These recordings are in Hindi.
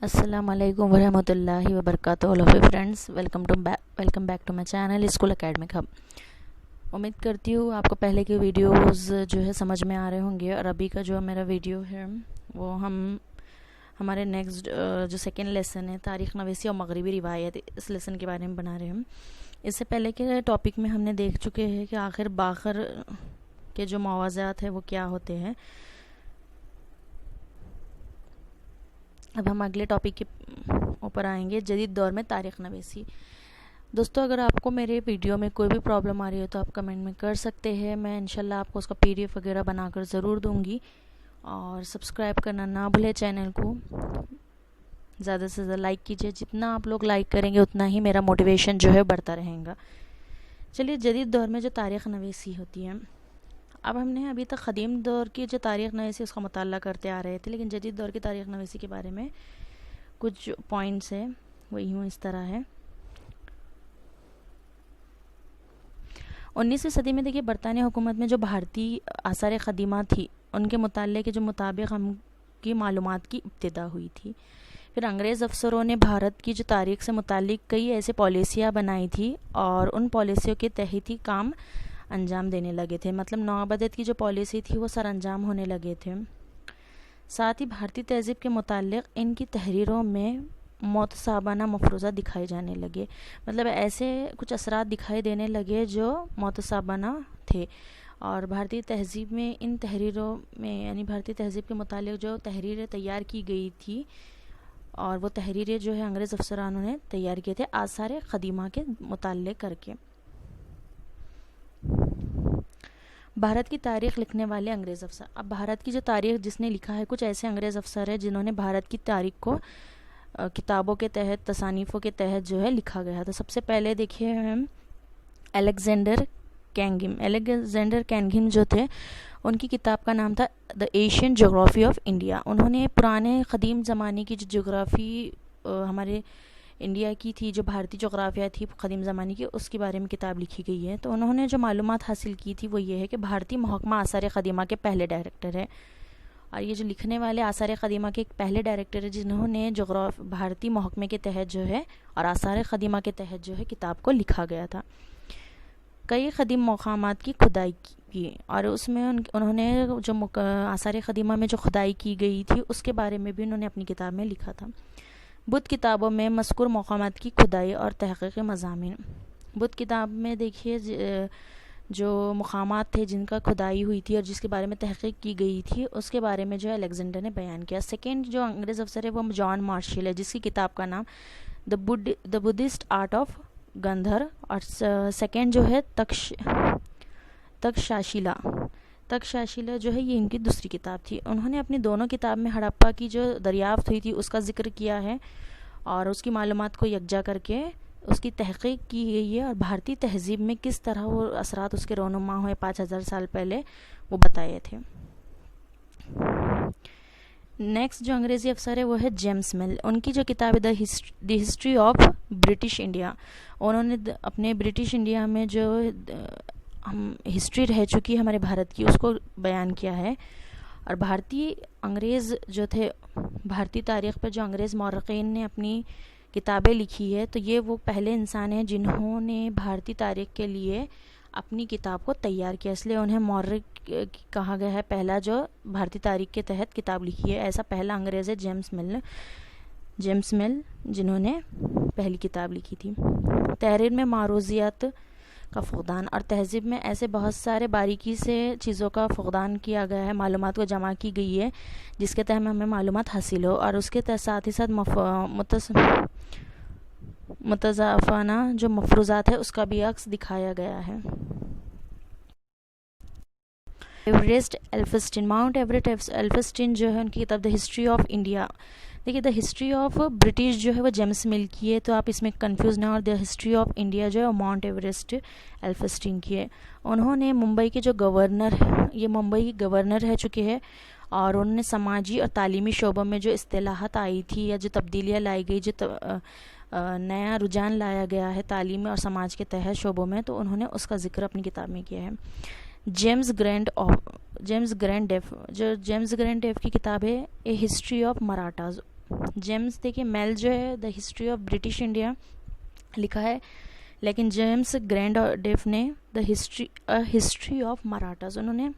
अस्सलाम वालेकुम वरहमतुल्लाहि वबरकातुहू। All of you friends, welcome back to my channel school academic hub. उम्मीद करती हूँ आपको पहले के वीडियोस जो है समझ में आ रहे होंगे, और अभी का जो मेरा वीडियो है वो हमारे नेक्स्ट जो सेकेंड लेसन है तारीख़ नवीसी और मगरबी रिवायत, इस लेसन के बारे में बना रहे हैं। इससे पहले के टॉपिक में हमने देख चुके हैं कि आखिर बाखर के जो मवाज़ात है वो क्या होते हैं। अब हम अगले टॉपिक के ऊपर आएंगे, जदीद दौर में तारीख़ नवीसी। दोस्तों, अगर आपको मेरे वीडियो में कोई भी प्रॉब्लम आ रही हो तो आप कमेंट में कर सकते हैं। मैं इंशाल्लाह आपको उसका PDF वगैरह बनाकर ज़रूर दूंगी। और सब्सक्राइब करना ना भूलें चैनल को। ज़्यादा से ज़्यादा लाइक कीजिए, जितना आप लोग लाइक करेंगे उतना ही मेरा मोटिवेशन जो है बढ़ता रहेगा। चलिए, जदीद दौर में जो तारीख़ नवीसी होती है, अब हमने अभी तक क़दीम दौर की जो तारीख़ नवीसी उसका मुताला करते आ रहे थे, लेकिन जदीद दौर की तारीख़ नवीसी के बारे में कुछ पॉइंट्स है वो यूँ इस तरह है। 19वीं सदी में देखिए, बरतानिया हुकूमत में जो भारतीय आसार क़दीमा थी उनके मुताले के जो मुताबिक हमकी मालूमात की इब्तिदा हुई थी। फिर अंग्रेज़ अफसरों ने भारत की जो तारीख़ से मुतालिक कई ऐसे पॉलिसियाँ बनाई थी और उन पॉलिसियों के तहत ही काम अंजाम देने लगे थे। मतलब नवाबदत की जो पॉलिसी थी वो सर अंजाम होने लगे थे। साथ ही भारतीय तहज़ीब के मुतालिक इनकी तहरीरों में मोतसाबाना मफरूज़ा दिखाए जाने लगे। मतलब ऐसे कुछ असरात दिखाई देने लगे जो मोतसाबाना थे। और भारतीय तहज़ीब में इन तहरीरों में, यानी भारतीय तहज़ीब के मुतालिक जो तहरीरें तैयार की गई थी, और वो तहरीरें जो है अंग्रेज़ अफसरानों ने तैयार किए थे आसार क़दीमा के मुताल्लिक़ करके। भारत की तारीख़ लिखने वाले अंग्रेज़ अफसर। अब भारत की जो तारीख़ जिसने लिखा है, कुछ ऐसे अंग्रेज़ अफसर हैं जिन्होंने भारत की तारीख़ को किताबों के तहत, तसानीफ़ों के तहत जो है लिखा गया। तो सबसे पहले देखिए हम अलेक्जेंडर कैनगिम जो थे, उनकी किताब का नाम था the Asian geography of India. उन्होंने पुराने क़दीम ज़माने की जो जोग्राफ़ी हमारे इंडिया की थी, जो भारतीय जोग्राफिया थी क़दीम ज़माने की, उसके बारे में किताब लिखी गई है। तो उन्होंने जो मालूमात हासिल की थी वो ये है कि भारतीय महकमा आसार क़दीमा के पहले डायरेक्टर है। और ये जो लिखने वाले आसार क़दीमा के पहले डायरेक्टर है, जिन्होंने भारतीय महकमे के तहत जो है और आसार क़दीमा के तहत जो है किताब को लिखा गया था। कई क़दीम मकामात की खुदाई की, और उसमें उन्होंने जो आसार क़दीमा में जो खुदाई की गई थी उसके बारे में भी उन्होंने अपनी किताब में लिखा था। बुद्ध किताबों में मज़कूर मकामात की खुदाई और तहक़ीक़ी मज़ामीन। बुद्ध किताब में देखिए जो मकामात थे जिनका खुदाई हुई थी और जिसके बारे में तहक़ीक़ की गई थी, उसके बारे में जो अलेक्जेंडर ने बयान किया। सेकेंड जो अंग्रेज़ अफसर है वो जॉन मार्शल है, जिसकी किताब का नाम द बुद्धिस्ट आर्ट ऑफ गंधर। और सेकेंड जो है तक्षशिला जो है, ये इनकी दूसरी किताब थी। उन्होंने अपनी दोनों किताब में हड़प्पा की जो दरियाफ्त हुई थी उसका जिक्र किया है, और उसकी मालूमात को यकजा करके उसकी तहक़ीक़ की गई है, और भारतीय तहज़ीब में किस तरह वो असरात उसके रोनुमा हुए 5000 साल पहले वो बताए थे। नेक्स्ट जो अंग्रेज़ी अफसर है वो है जेम्स मिल। उनकी जो किताब है the history of British India, उन्होंने अपने ब्रिटिश इंडिया में जो हम हिस्ट्री रह चुकी है हमारे भारत की उसको बयान किया है। और भारतीय अंग्रेज़ जो थे, भारतीय तारीख़ पर जो अंग्रेज़ मौरख़ीन ने अपनी किताबें लिखी है, तो ये वो पहले इंसान हैं जिन्होंने भारतीय तारीख़ के लिए अपनी किताब को तैयार किया, इसलिए उन्हें मौर्य कहा गया है, पहला जो भारतीय तारीख़ के तहत किताब लिखी है। ऐसा पहला अंग्रेज़ है जेम्स मिल, जिन्होंने पहली किताब लिखी थी। तहरीर में मारूज़ियत का फ़ुक़दान, और तहज़ीब में ऐसे बहुत सारे बारीकी से चीज़ों का फ़ुक़दान किया गया है, मालूमात को जमा की गई है जिसके तहत हमें मालूमात हासिल हो, और उसके साथ ही साथ मुतज़ाफ़ाना जो मफरूज़ात है उसका भी अक्स दिखाया गया है। माउंट एवरेस्ट एल्फिस्टीन जो है, उनकी किताब द हिस्ट्री ऑफ इंडिया। देखिए, द हिस्ट्री ऑफ ब्रिटिश जो है वो जेम्स मिल की है, तो आप इसमें कंफ्यूज ना हो। द हिस्ट्री ऑफ इंडिया जो है माउंट एवरेस्ट एल्फिस्टीन की है। उन्होंने मुंबई के जो गवर्नर है, ये मुंबई के गवर्नर रह चुके हैं, और उन्होंने समाजी और तालीमी शोबों में जो इस्तिलाहात आई थी या जो तब्दीलियाँ लाई गई, जो नया रुझान लाया गया है तालीम और समाज के तहत शोबों में, तो उन्होंने उसका जिक्र अपनी किताब में किया है। जेम्स ग्रैंड डेफ की किताब है ए हिस्ट्री ऑफ मराठाज। जेम्स देखिए, मेल जो है the history of British India लिखा है, लेकिन जेम्स ग्रैंडडेफ ने द हिस्ट्री ऑफ मराठास, उन्होंने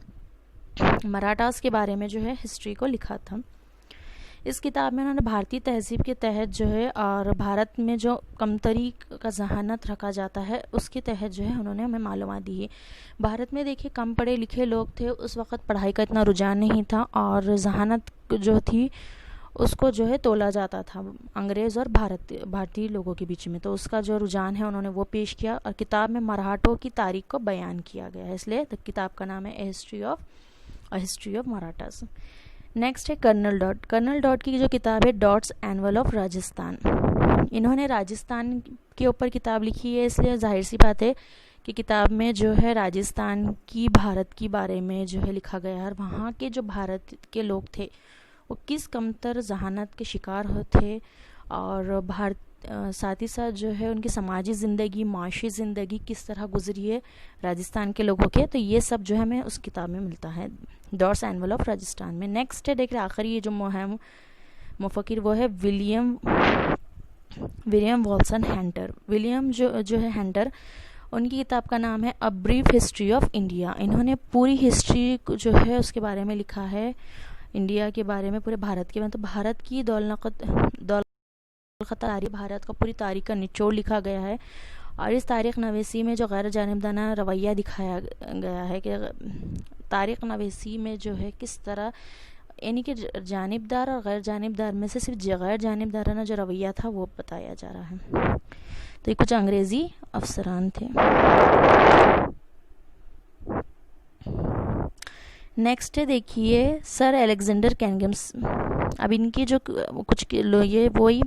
मराठास के बारे में जो है हिस्ट्री को लिखा था। इस किताब में उन्होंने भारतीय तहजीब के तहत जो है और भारत में जो कमतरी का जहानत रखा जाता है उसके तहत जो है उन्होंने हमें मालूमात दी है। भारत में देखिए कम पढ़े लिखे लोग थे, उस वक़्त पढ़ाई का इतना रुझान नहीं था और जहानत जो थी उसको जो है तोला जाता था अंग्रेज़ और भारतीय लोगों के बीच में, तो उसका जो रुझान है उन्होंने वो पेश किया और किताब में मराठों की तारीख को बयान किया गया है, इसलिए किताब का नाम है हिस्ट्री ऑफ मराठास। नेक्स्ट है कर्नल डॉट की जो किताब है डॉट्स एनुअल ऑफ राजस्थान। इन्होंने राजस्थान के ऊपर किताब लिखी है, इसलिए जाहिर सी बात है कि किताब में जो है राजस्थान की भारत की बारे में जो है लिखा गया है और वहाँ के जो भारत के लोग थे वो किस कमतर जहानत के शिकार होते और साथ ही साथ जो है उनकी समाजी ज़िंदगी, माशी ज़िंदगी किस तरह गुजरी है राजस्थान के लोगों के, तो ये सब जो है हमें उस किताब में मिलता है डॉट्स एनुअल ऑफ राजस्थान में। नेक्स्ट है देखिए आखिरी ये जो मुफक्किर वो है विलियम वॉल्सन हंटर। विलियम जो है हंटर, उनकी किताब का नाम है a brief history of India. इन्होंने पूरी हिस्ट्री जो है उसके बारे में लिखा है, इंडिया के बारे में, पूरे भारत के बारे में, तो भारत की भारत का पूरी तारीख का निचोड़ लिखा गया है और इस तारीख नवीसी में जो गैर जानिबदाना रवैया दिखाया गया है कि तारीख नवीसी में जो है किस तरह यानी कि जानिबदार और गैर जानिबदार में से सिर्फ गैर जानिबदाराना जो रवैया था वो बताया जा रहा है। तो ये कुछ अंग्रेज़ी अफसरान थे। नेक्स्ट है देखिए सर अलेक्जेंडर कैनिंगम्स। अब इनकी जो कुछ ये वही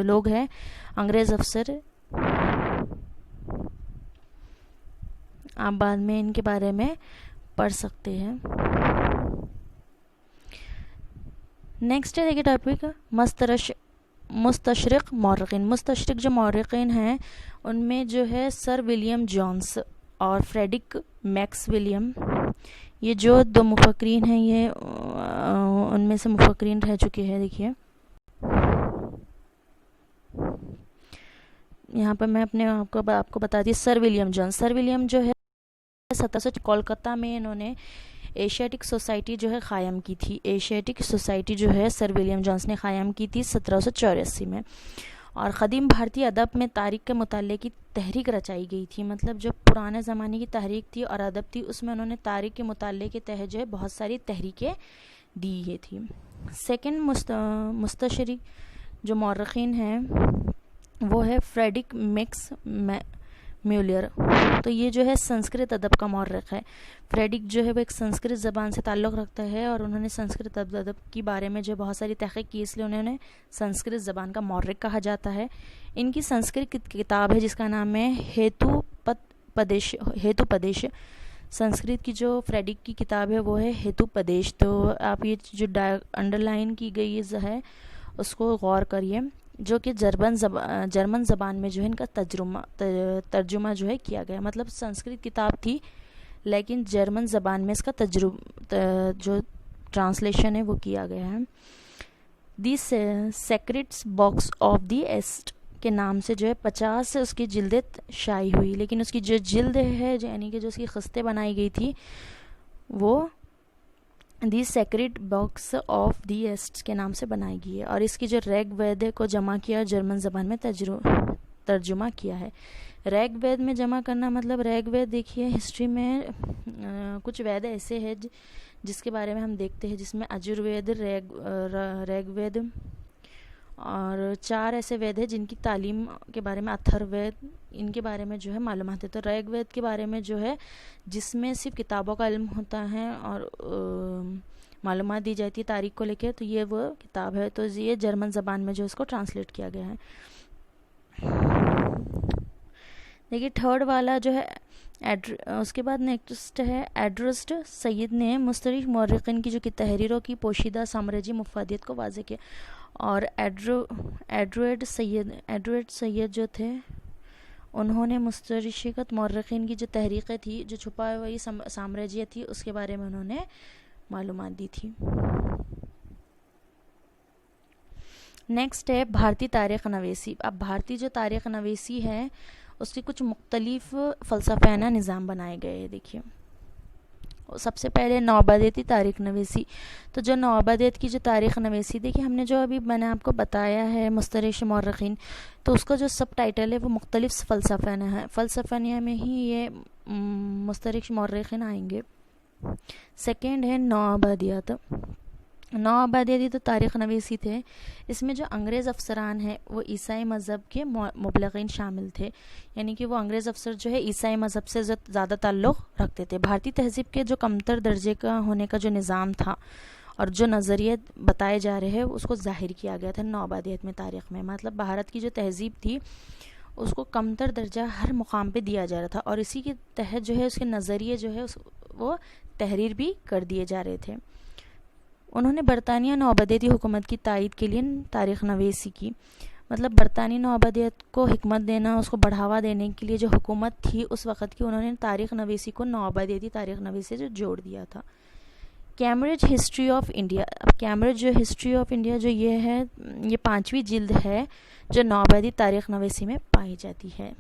लोग हैं अंग्रेज़ अफसर, आप बाद में इनके बारे में पढ़ सकते हैं। नेक्स्ट है देखिए टॉपिक मुस्तशरिक मौरख़ीन। मुस्तशरिक जो मौरख़ीन हैं उनमें जो है सर विलियम जोन्स और फ्रेडरिक मैक्स विलियम, ये जो दो मुफक्रीन हैं ये उनमें से मुफक्रीन रह चुके हैं। देखिए यहाँ पर मैं आपको बता दी सर विलियम जो है 1700 कोलकाता में इन्होंने एशियाटिक सोसाइटी जो है क़ायम की थी। एशियाटिक सोसाइटी जो है सर विलियम जोन्स ने क़ायम की थी 1784 में और क़दीम भारतीय अदब में तारीख़ के मुताले की तहरीक रचाई गई थी। मतलब जो पुराने ज़माने की तहरीक थी और अदब थी उसमें उन्होंने तारीख़ के मुताले के तहत जो है बहुत सारी तहरीकें दी है थी। सेकंड मुस्तशरिक जो मौरख़ीन हैं वो है फ्रेडरिक मैक्स म्यूलर। तो ये जो है संस्कृत अदब का मौरख़ है। फ्रेडरिक जो है वो एक संस्कृत ज़बान से ताल्लुक़ रखता है और उन्होंने संस्कृत अदब के बारे में जो बहुत सारी तहक़ीक़ की, इसलिए उन्होंने संस्कृत ज़बान का मौरख़ कहा जाता है। इनकी संस्कृत किताब है जिसका नाम है हेतुपदेश। संस्कृत की जो फ्रेडरिक की किताब है वो है हेतुपदेश। तो आप ये जो अंडरलाइन की गई है उसको गौर करिए, जो कि जर्मन ज़बान में जो है इनका तर्जुमा जो है किया गया। मतलब संस्कृत किताब थी लेकिन जर्मन ज़बान में इसका जो ट्रांसलेशन है वो किया गया है। दी सेक्रेट्स बॉक्स ऑफ दी एस्ट के नाम से जो है 50 से उसकी जिल्दें शाई हुई, लेकिन उसकी जो जिल्द है यानी कि जो उसकी ख़स्तें बनाई गई थी वो दी सेक्रेट बॉक्स ऑफ दी एस्ट के नाम से बनाई गई है और इसकी जो रैग वेद को जमा किया जर्मन ज़बान में तर्जुमा किया है। रैग वेद में जमा करना मतलब रैग वेद देखिए हिस्ट्री में कुछ वेद ऐसे हैं जिसके बारे में हम देखते हैं, जिसमें अजुर्वेद, रैग वेद और 4 ऐसे वेद हैं जिनकी तालीम के बारे में अथर्ववेद, इनके बारे में जो है मालूमात है। तो रैग वेद के बारे में जो है जिसमें सिर्फ किताबों का इल्म होता है और मालूमात दी जाती है तारीख को लेकर, तो ये वो किताब है। तो ये जर्मन ज़बान में जो इसको ट्रांसलेट किया गया है। देखिए थर्ड वाला जो है उसके बाद नेक्स्ट है एड्रस्ट सैयद ने मुस्तरिक मौरख़ीन की जो कि तहरीरों की पोशीदा साम्राज्य मुफादियत को वाज़ेह किया और एड्वर्ड सैयद जो थे उन्होंने मुस्तशरिक़त मौरख़ीन की जो तहरीक़ें थी, जो छुपा हुई साम्राज्य थी, उसके बारे में उन्होंने मालूमात दी थी। नेक्स्ट है भारतीय तारीख़ नवीसी। अब भारतीय जो तारीख़ नवीसी है उसके कुछ मुख्तलिफ फ़लसफ़ाना निज़ाम बनाए गए हैं। देखिए, सबसे पहले नौआबादियती तारीख़ नवीसी। तो जो नौआबादियत की जो तारीख़ नवीसी, देखिए हमने जो अभी मैंने आपको बताया है मुस्तरिश मौरख़ीन, तो उसका जो सब टाइटल है वो मुख्तलिफ फ़लसफ़ाना है। फ़लसफ़ाना में ही ये मुस्तरिश मौरख़ीन आएंगे। सेकेंड है नौआबादियत। नौआबादियती तो तारीख़ नवीसी थे, इसमें जो अंग्रेज़ अफसरान हैं वो ईसाई मज़हब के मुबल्लिग़ीन शामिल थे, यानी कि वो अंग्रेज़ अफसर जो है ईसाई मज़हब से ज़्यादा ताल्लुक़ रखते थे। भारतीय तहज़ीब के जो कमतर दर्जे का होने का जो निज़ाम था और जो नज़रिए बताए जा रहे हैं उसको ज़ाहिर किया गया था नौआबादियत में तारीख़ में। मतलब भारत की जो तहज़ीब थी उसको कमतर दर्जा हर मुकाम पे दिया जा रहा था और इसी के तहत जो है उसके नज़रिए जो है वो तहरीर भी कर दिए जा रहे थे। उन्होंने बरतानिया नौआबादियती हुकूमत की तायद के लिए तारीख़ नवीसी की। मतलब बरतानी नौआबादियत को हिकमत देना, उसको बढ़ावा देने के लिए जो हुकूमत थी उस वक़्त की, उन्होंने तारीख़ नवीसी को नौआबादियती तारीख़ नवीसी से जोड़ दिया था। Cambridge history of India. अब कैम्ब्रिज जो हिस्ट्री ऑफ इंडिया जो ये है, ये 5वीं जिल्द है जो नौआबादी तारीख़ नवीसी में पाई जाती है।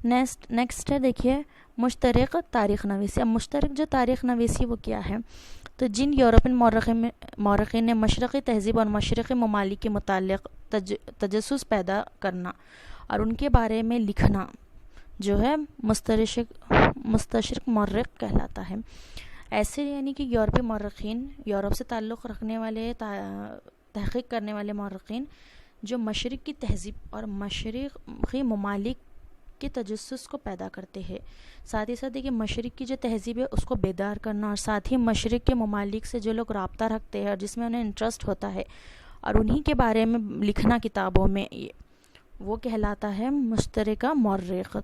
नेक्स्ट है देखिए मुश्तरक तारीख़ नवीसी। अब मुश्तरक जो तारीख़ नवीसी वो क्या है, तो जिन यूरोपियन मौरख़ीन ने मशरक़ी तहज़ीब और मशरक़ी ममालिक के मुताल्लिक़ तजस्सुस पैदा करना और उनके बारे में लिखना जो है मुस्तशरिक़ मौरख़ कहलाता है। ऐसे यानी कि यूरोपीय मौरख़ीन, यूरोप से ताल्लुक़ रखने वाले तहक़ीक़ करने वाले मौरख़ीन जो मशरिक़ की तहज़ीब और मशरक़ी ममालिक के तजस्सुस को पैदा करते हैं। साथ ही साथ देखिए मशरिक़ की जो तहज़ीब है उसको बेदार करना और साथ ही मशरिक़ के ममालिक से जो लोग रब्ता रखते हैं और जिसमें उन्हें इंटरेस्ट होता है और उन्हीं के बारे में लिखना किताबों में, वो कहलाता है मुश्तरका मौरख़।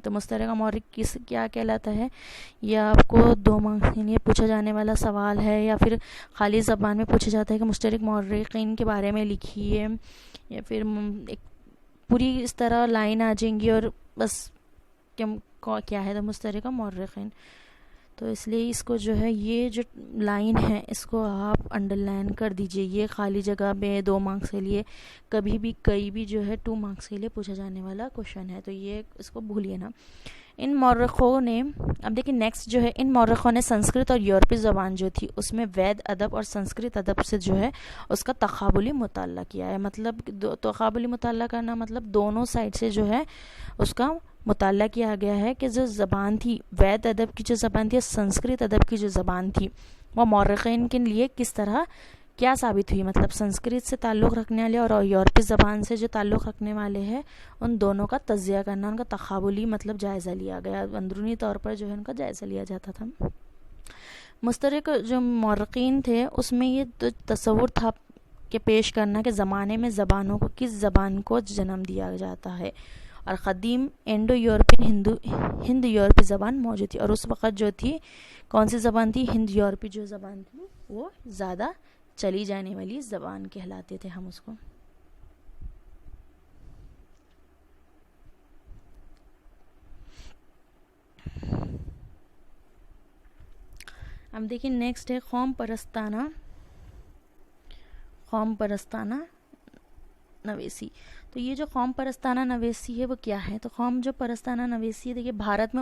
तो मुश्तरका मौरख़ क्या कहलाता है, यह आपको 2 मार्क्स के लिए पूछा जाने वाला सवाल है, या फिर खाली ज़बान में पूछा जाता है कि मुश्तरक मौरख़ीन के बारे में लिखिए, या फिर एक पूरी इस तरह लाइन आ जाएंगी और बस क्या है तो मुश्तरका मौरख़ीन। तो इसलिए इसको जो है ये जो लाइन है इसको आप अंडरलाइन कर दीजिए। ये खाली जगह में 2 मार्क्स के लिए कहीं भी जो है 2 मार्क्स के लिए पूछा जाने वाला क्वेश्चन है, तो ये इसको भूलिए ना। इन मौरख़ों ने, अब देखिए नेक्स्ट जो है, इन मौरख़ों ने संस्कृत और यूरोपीय ज़बान जो थी उसमें वैद अदब और संस्कृत अदब से जो है उसका तक़ाबुली मुताला किया है। मतलब तक़ाबुली मुताला करना मतलब दोनों साइड से जो है उसका मुताला किया गया है कि जो ज़बान थी, वैद अदब की जो ज़बान थी, संस्कृत अदब की जो ज़बान थी, वो मौरख़ीन के लिए किस तरह क्या साबित हुई। मतलब संस्कृत से ताल्लुक़ रखने वाले और यूरोपीय ज़बान से जो ताल्लुक़ रखने वाले हैं उन दोनों का तज़किया करना, उनका तक़ाबुली मतलब जायज़ा लिया गया, अंदरूनी तौर पर जो है उनका जायज़ा लिया जाता था। मुश्तरक जो मौरख़ीन थे उसमें ये तसव्वुर था कि पेश करना कि ज़माने में ज़बानों को किस ज़बान को जन्म दिया जाता है, और क़दीम इंडो यूरोपियन हिंद यूरोपीय ज़बान मौजूद थी, और उस वक़्त जो थी कौन सी ज़बान थी, हिंद यूरोपीय जो ज़बान थी वो ज़्यादा चली जाने वाली ज़बान कहलाते थे हम उसको। अब देखिए नेक्स्ट है कौम परस्ताना नवेसी। तो ये जो कौम परस्ताना नवेसी है वो क्या है, तो कौम जो परस्ताना नवेसी है, देखिए भारत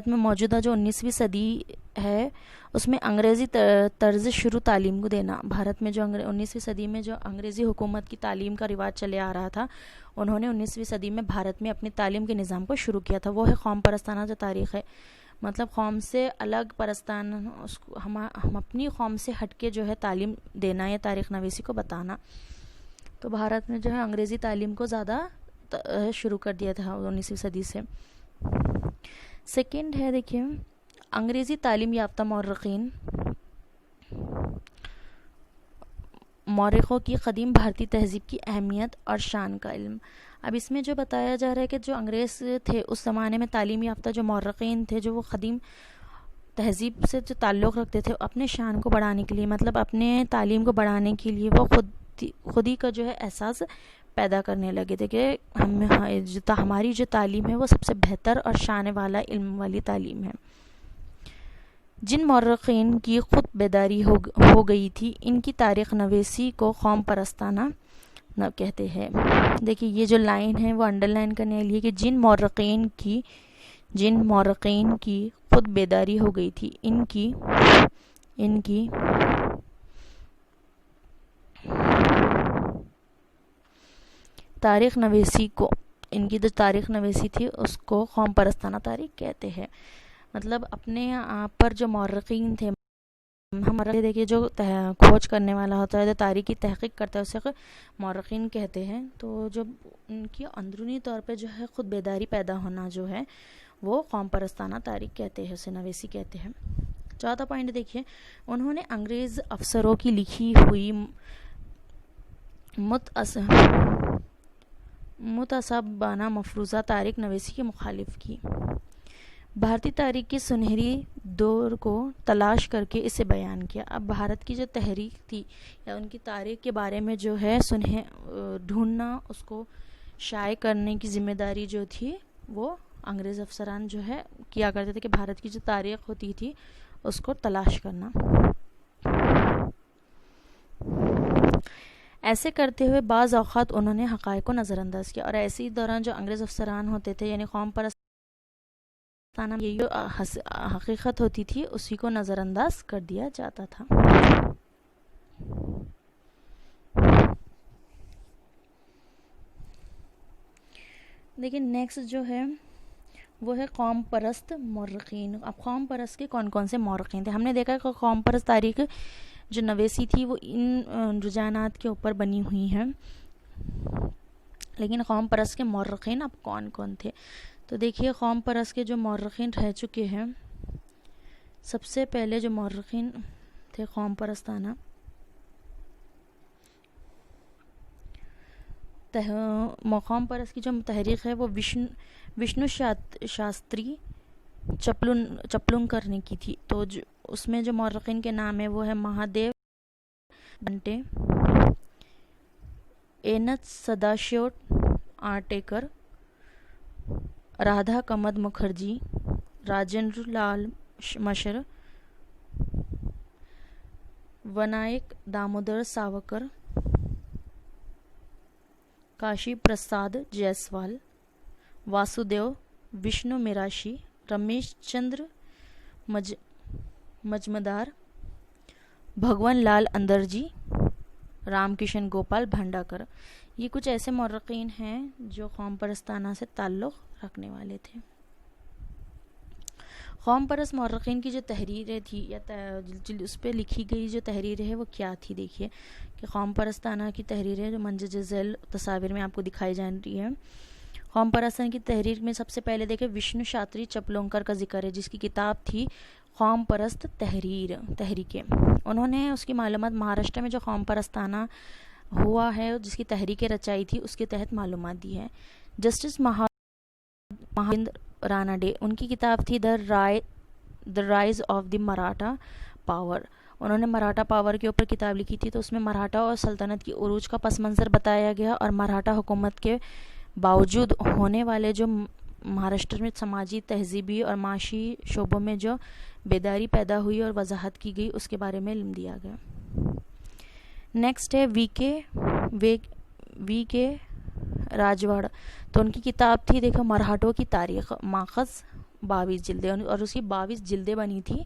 में मौजूदा जो 19वीं सदी है उसमें अंग्रेज़ी तर्ज शुरू तालीम को देना। भारत में जो 19वीं सदी में जो अंग्रेज़ी हुकूमत की तालीम का रिवाज चले आ रहा था, उन्होंने 19वीं सदी में भारत में अपनी तालीम के निज़ाम को शुरू किया था। वो है कौम परस्ताना जो तारीख़ है, मतलब कौम से अलग परस्तान, उसको हम अपनी कौम से हटके जो है तालीम देना या तारीख़ नवीसी को बताना। तो भारत में जो है अंग्रेज़ी तालीम को ज़्यादा शुरू कर दिया था 19वीं सदी से। सेकंड है देखिए अंग्रेज़ी तालीम याफ्ता मौरख़ों की क़दीम भारतीय तहज़ीब की अहमियत और शान का इल्म। अब इसमें जो बताया जा रहा है कि जो अंग्रेज़ थे उस ज़माने में तालीम याफ्ता जो मौरख़ीन थे, जो वो क़दीम तहज़ीब से जो ताल्लुक़ रखते थे, अपने शान को बढ़ाने के लिए, मतलब अपने तालीम को बढ़ाने के लिए वो खुद ही का जो है एहसास पैदा करने लगे थे कि हमारी जो तालीम है वो सबसे बेहतर और शान वाला इल्म वाली तालीम है। जिन मौरख़ीन की ख़ुद बेदारी हो गई थी, इनकी तारीख़ नवीसी को कौम परस्ताना न कहते हैं। देखिए ये जो लाइन है वो अंडरलाइन करने वाली है कि जिन मौरक़ीन की ख़ुद बेदारी हो गई थी, इनकी तारीख़ नवीसी को, इनकी जो तारीख़ नवीसी थी उसको कौम परस्ताना तारीख़ कहते हैं। मतलब अपने आप पर जो मौरख़ीन थे, हमारे देखिए जो खोज करने वाला होता है, जो तारीख़ की तहक़ीक़ करता है, उसे मौरख़ीन कहते हैं। तो जब उनकी अंदरूनी तौर पे जो है ख़ुद बेदारी पैदा होना जो है वो कौम परस्ताना तारीख़ कहते हैं, उसे नवीसी कहते हैं। चौथा पॉइंट देखिए, उन्होंने अंग्रेज़ अफसरों की लिखी हुई मुतअस्सबाना मफरूज़ा तारीख़ नवीसी की मुखालिफ की। भारतीय तारीख़ की सुनहरी दौर को तलाश करके इसे बयान किया। अब भारत की जो तहरीक थी या उनकी तारीख़ के बारे में जो है ढूंढना, उसको शाये करने की ज़िम्मेदारी जो थी वो अंग्रेज़ अफसरान जो है किया करते थे कि भारत की जो तारीख़ होती थी उसको तलाश करना। ऐसे करते हुए बाज़ औक़ात उन्होंने हक़ाइक़ को नज़रअंदाज किया, और ऐसे ही दौरान जो अंग्रेज़ अफसरान होते थे यानी कौम परस्ताना, ये जो हकीकत होती थी उसी को नज़रअंदाज कर दिया जाता था। देखिए नेक्स्ट जो है वो है कौम परस्त मौरख़ीन। अब कौम परस्त के कौन कौन से मौरख़ीन थे? हमने देखा कि कौम परस्त तारीख़ जो नवीसी थी वो इन रुझानात के ऊपर बनी हुई है, लेकिन कौम परस्त के मौरख़ीन अब कौन कौन थे? तो देखिए कौम परस्त के जो मौरख़ीन रह चुके हैं, सबसे पहले जो मौरख़ीन थे कौम परस्ताना, कौम परस्त की जो तहरीक है वो विष्णु शास्त्री चपलुंकर ने की थी। तो उसमें जो मौरख़ीन के नाम है वो है महादेव बंटे, एनथ सदाशिव आटेकर, राधा कमद मुखर्जी, राजेंद्र लाल मशर, वनायक दामोदर सावरकर, काशी प्रसाद जायसवाल, वासुदेव विष्णु मिराशी, रमेश चंद्र मजमदार, भगवान लाल अंदरजी, रामकिशन गोपाल भंडाकर। ये कुछ ऐसे मौरख़ीन हैं जो कौम परस्ताना से ताल्लुक़ रखने वाले थे। कौम परस्त मौरख़ीन की जो तहरीरें थी या उस पर लिखी गई जो तहरीरें है वो क्या थी? देखिए कि कौम परस्ताना की तहरीरें जो मंजर झैल तस्वीर में आपको दिखाई जा रही है। कौम परस्ताना की तहरीर में सबसे पहले देखें विष्णु शास्त्री चपलुंकर का जिक्र है, जिसकी किताब थी कौम परस्त तहरीकें। उन्होंने उसकी मालूमात महाराष्ट्र में जो कौम परस्ताना हुआ है जिसकी तहरीकें रचाई थी उसके तहत मालूमात दी है। जस्टिस महाविंद्र रानाडे, उनकी किताब थी the rise of the Maratha power. उन्होंने मराठा पावर के ऊपर किताब लिखी थी, तो उसमें मराठा और सल्तनत की उरूज का पस मंज़र बताया गया और मराठा हुकूमत के बावजूद होने वाले जो महाराष्ट्र में समाजी, तहजीबी और माशी शोबों में जो बेदारी पैदा हुई और वजाहत की गई उसके बारे में इल्म दिया गया। नेक्स्ट है वी के राजवाड़। तो उनकी किताब थी देखो मराठों की तारीख़, माखज़ 22 जिल्दें, और उसकी 22 जिल्दें बनी थी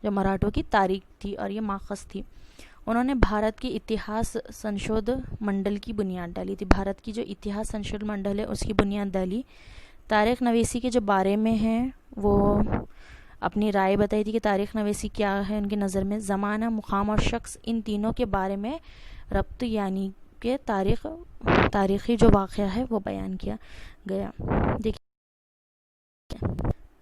जो मराठों की तारीख़ थी और ये माखज़ थी। उन्होंने भारत के इतिहास संशोध मंडल की बुनियाद डाली थी। भारत की जो इतिहास संशोध मंडल है उसकी बुनियाद डाली। तारीख़ नवीसी के जो बारे में है वो अपनी राय बताई थी कि तारीख़ नवीसी क्या है उनकी नज़र में। ज़माना, मुकाम और शख्स, इन तीनों के बारे में रब्त यानी कि तारीख़ी जो वाक़या है वो बयान किया गया। देखिए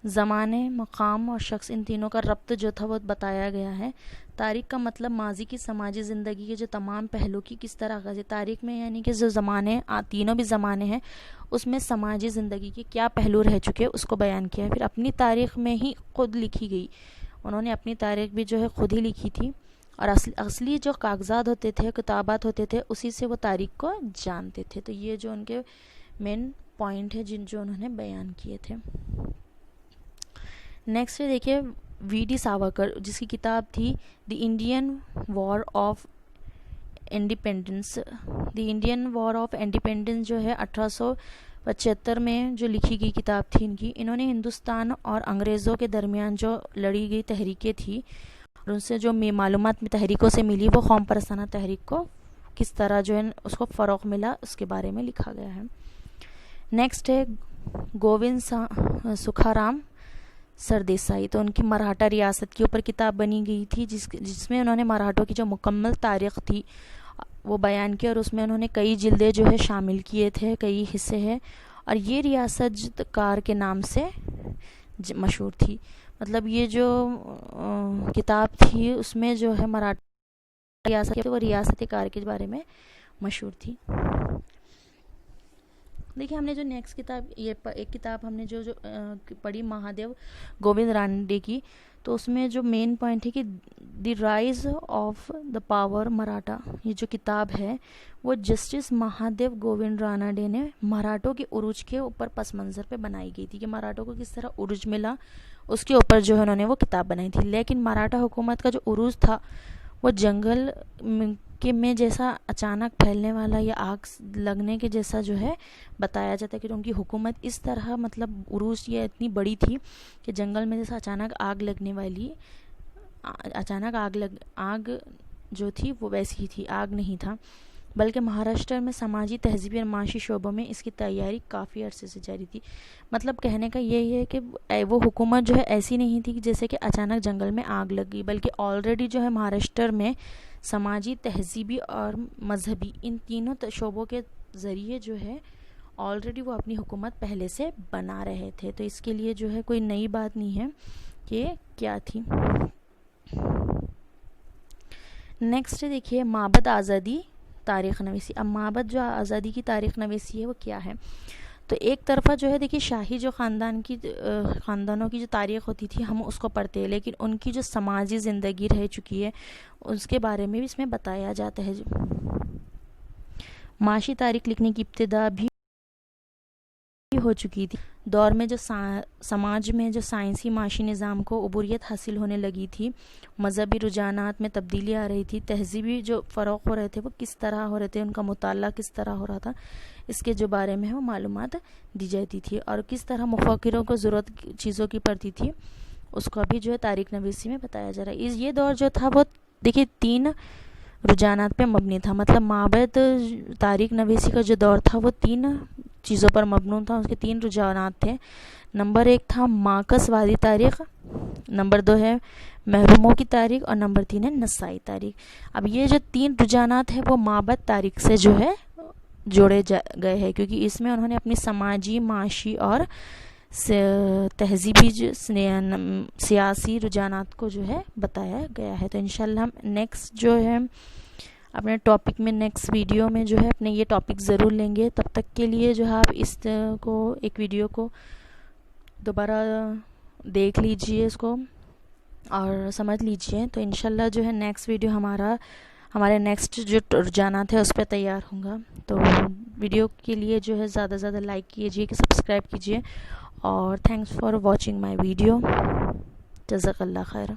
ज़माने, मकाम और शख्स, इन तीनों का रब्त जो था वो बताया गया है। तारीख़ का मतलब माजी की समाजी ज़िंदगी के जो तमाम पहलू की किस तरह का तारीख़ में, यानी कि जो ज़माने तीनों भी ज़माने हैं उसमें समाजी ज़िंदगी के क्या पहलू रह चुके हैं उसको बयान किया है। फिर अपनी तारीख़ में ही ख़ुद लिखी गई, उन्होंने अपनी तारीख़ भी जो है ख़ुद ही लिखी थी और असली जो कागजात होते थे, किताबात होते थे, उसी से वो तारीख को जानते थे। तो ये जो उनके मेन पॉइंट है जो उन्होंने बयान किए थे। नेक्स्ट देखिए वी.डी. सावरकर, जिसकी किताब थी the Indian war of independence. The Indian war of independence जो है 1875 में जो लिखी गई किताब थी इनकी। इन्होंने हिंदुस्तान और अंग्रेज़ों के दरमियान जो लड़ी गई तहरीकें थी और उनसे जो मालूमात तहरीकों से मिली, वो कौम परस्ताना तहरीक को किस तरह जो है उसको फ़रोग़ मिला, उसके बारे में लिखा गया है। नेक्स्ट है गोविंद सुखाराम सरदेसाई। तो उनकी मराठा रियासत के ऊपर किताब बनी गई थी, जिसमें उन्होंने मराठों की जो मुकम्मल तारीख़ थी वो बयान किया, और उसमें उन्होंने कई जिल्दे जो है शामिल किए थे, कई हिस्से हैं, और ये रियासत कार के नाम से मशहूर थी। मतलब ये जो किताब थी उसमें जो है मराठा रियासत, वो रियासत कार के बारे में मशहूर थी। देखिए हमने जो नेक्स्ट किताब, ये एक किताब हमने जो पढ़ी महादेव गोविंद रानडे की, तो उसमें जो मेन पॉइंट है कि the rise of the power Maratha, ये जो किताब है वो जस्टिस महादेव गोविंद रानडे ने मराठों के उरूज के ऊपर पस मंज़र पे बनाई गई थी, कि मराठों को किस तरह उरूज मिला उसके ऊपर जो है उन्होंने वो किताब बनाई थी। लेकिन मराठा हुकूमत का जो उरूज था वो जंगल में जैसा अचानक फैलने वाला या आग लगने के जैसा जो है बताया जाता है, कि उनकी हुकूमत इस तरह मतलब उरूज ये इतनी बड़ी थी कि जंगल में जैसा अचानक आग लगने वाली, अचानक आग जो थी वो वैसी ही थी, आग नहीं था, बल्कि महाराष्ट्र में समाजी तहजीबी और माशी शोबों में इसकी तैयारी काफ़ी अरसे से जारी थी। मतलब कहने का यही है कि वो हुकूमत जो है ऐसी नहीं थी कि जैसे कि अचानक जंगल में आग लग गई, बल्कि ऑलरेडी जो है महाराष्ट्र में समाजी तहजीबी और मजहबी इन तीनों शोबों के ज़रिए जो है ऑलरेडी वो अपनी हुकूमत पहले से बना रहे थे। तो इसके लिए जो है कोई नई बात नहीं है कि क्या थी। नेक्स्ट देखिए माबद आज़ादी तारीख़ नवीसी। अब माबद जो आज़ादी की तारीख़ नवीसी है वो क्या है, तो एक तरफा जो है देखिए शाही जो ख़ानदानों की जो तारीख़ होती थी हम उसको पढ़ते हैं, लेकिन उनकी जो समाजी ज़िंदगी रह चुकी है उसके बारे में भी इसमें बताया जाता है। माशी तारीख़ लिखने की इब्तिदा भी हो चुकी थी। दौर में जो समाज में जो साइंसी माशी निज़ाम को उबूरियत हासिल होने लगी थी, मजहबी रुझानात में तब्दीली आ रही थी, तहजीबी जो फ़रोग़ हो रहे थे वो किस तरह हो रहे थे, उनका मुताला किस तरह हो रहा था, इसके जो बारे में है वो मालूमात दी जाती थी, और किस तरह मुफ़क्किरों को ज़रूरत चीज़ों की पड़ती थी उसका भी जो है तारीख़ नवीसी में बताया जा रहा है। ये दौर जो था वो देखिए 3 रुझानात पे मबनी था। मतलब माबद तारीख़ नवीसी का जो दौर था वो 3 चीज़ों पर मबनी था, उसके 3 रुझानात थे। नंबर 1 था मार्क्सवादी तारीख़, नंबर 2 है महरूमों की तारीख़, और नंबर 3 है नसाई तारीख़। अब ये जो 3 रुझानात हैं वो माबद तारीख़ से जो है जोड़े गए हैं, क्योंकि इसमें उन्होंने अपनी समाजी, माशी और तहजीबी सियासी रुझानात को जो है बताया गया है। तो इंशाल्लाह हम नेक्स्ट जो है अपने टॉपिक में, नेक्स्ट वीडियो में जो है अपने ये टॉपिक ज़रूर लेंगे। तब तक के लिए जो है आप एक वीडियो को दोबारा देख लीजिए, इसको और समझ लीजिए। तो इंशाल्लाह जो है नेक्स्ट वीडियो हमारे नेक्स्ट जो रुझानात है उस पर तैयार होगा। तो वीडियो के लिए जो है ज़्यादा से ज़्यादा लाइक कीजिए, कि सब्सक्राइब कीजिए, और thanks for watching my video. जज़ाकल्लाह खैर।